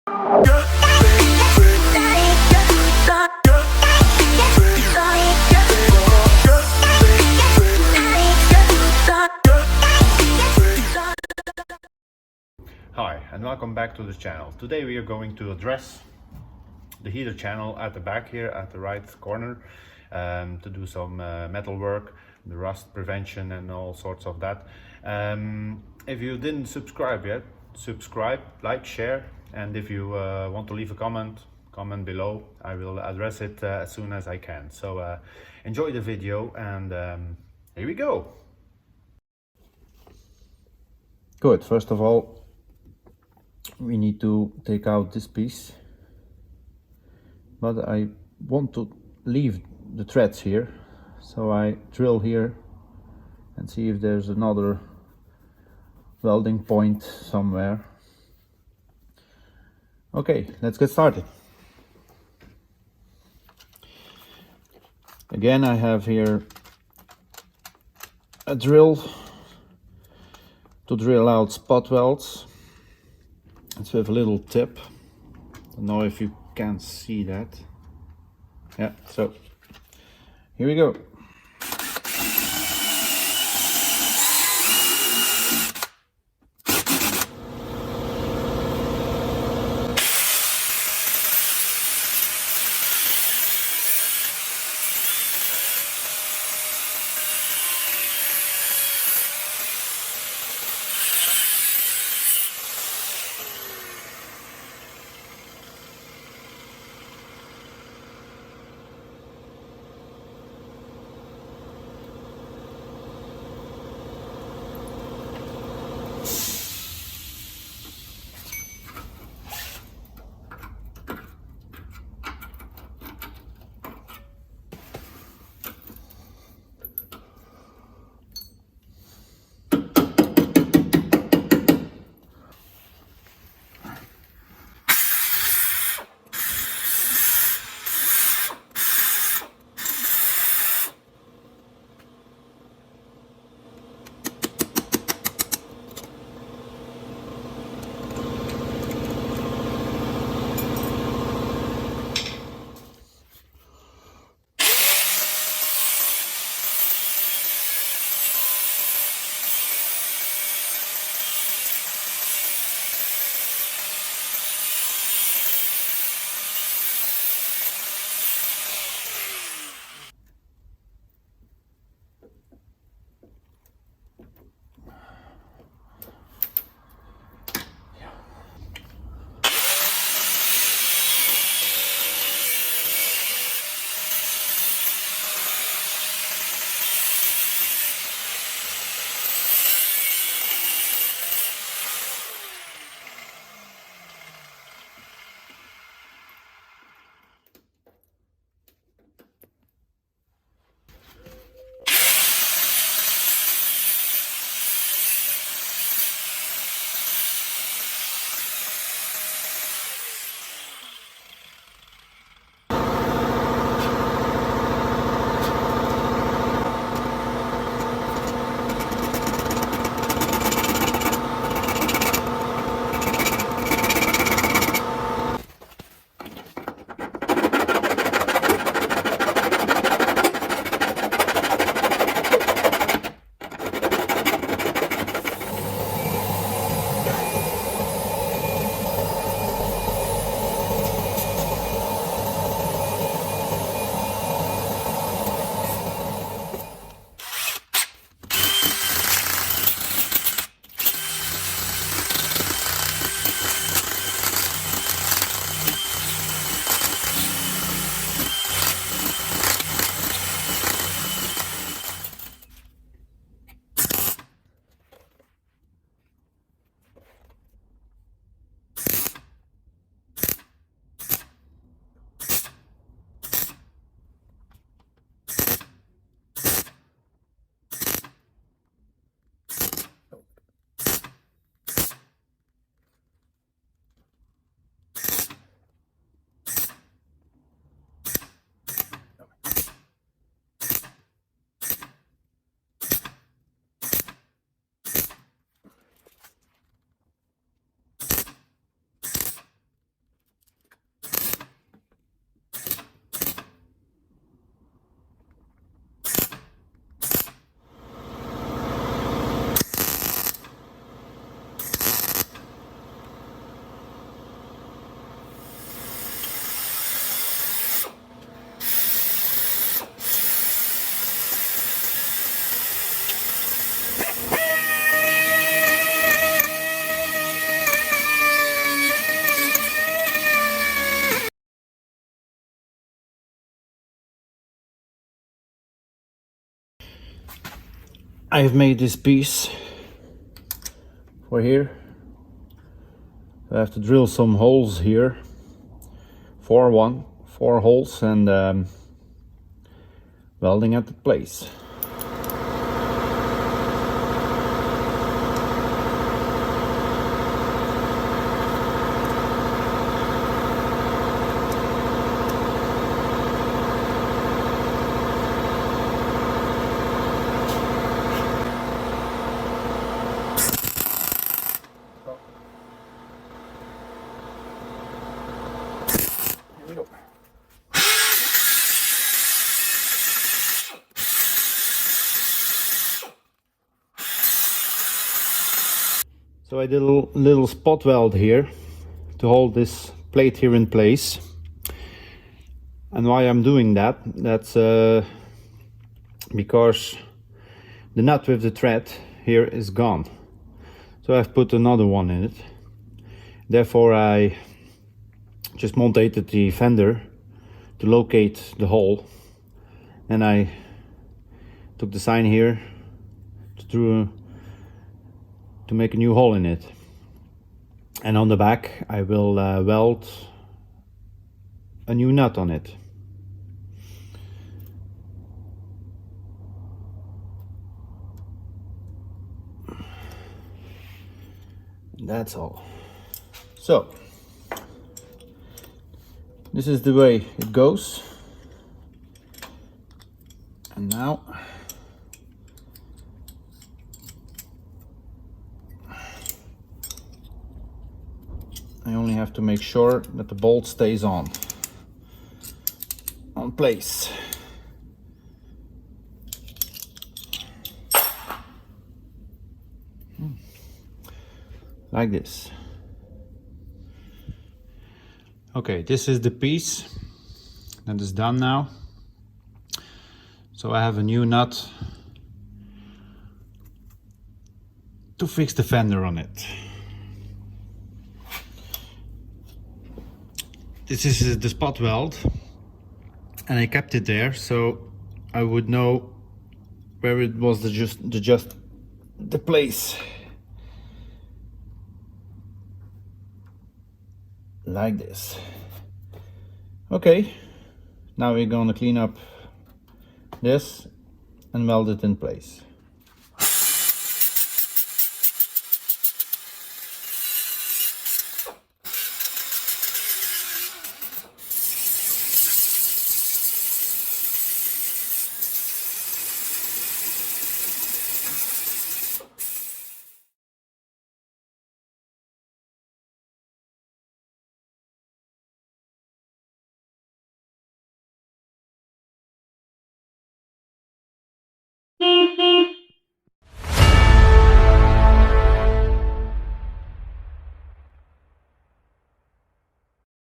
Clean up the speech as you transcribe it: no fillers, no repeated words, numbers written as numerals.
Hi and welcome back to the channel. Today we are going to address the heater channel at the back here at the right corner to do some metal work, the rust prevention and all sorts of that. If you didn't subscribe yet, subscribe, like, share, and if you want to leave a comment below. I will address it as soon as I can. So enjoy the video and here we go. Good. First of all, we need to take out this piece, but I want to leave the threads here, so I drill here and see if there's another welding point somewhere. Okay, let's get started. Again, I have here a drill to drill out spot welds. It's with a little tip. I don't know if you can see that. Yeah, so here we go. I have made this piece for here. I have to drill some holes here, four holes, and welding at the place. Here we go. So I did a little spot weld here to hold this plate here in place. And why I'm doing that, that's because the nut with the thread here is gone. So I've put another one in it. Therefore I just mounted the fender to locate the hole. And I took the sign here to make a new hole in it. And on the back I will weld a new nut on it. That's all. So this is the way it goes. And now I only have to make sure that the bolt stays on place. Like this. Okay, this is the piece that is done now. So I have a new nut to fix the fender on it. This is the spot weld, and I kept it there so I would know where it was the place. Like this. Okay, now we're gonna clean up this and weld it in place.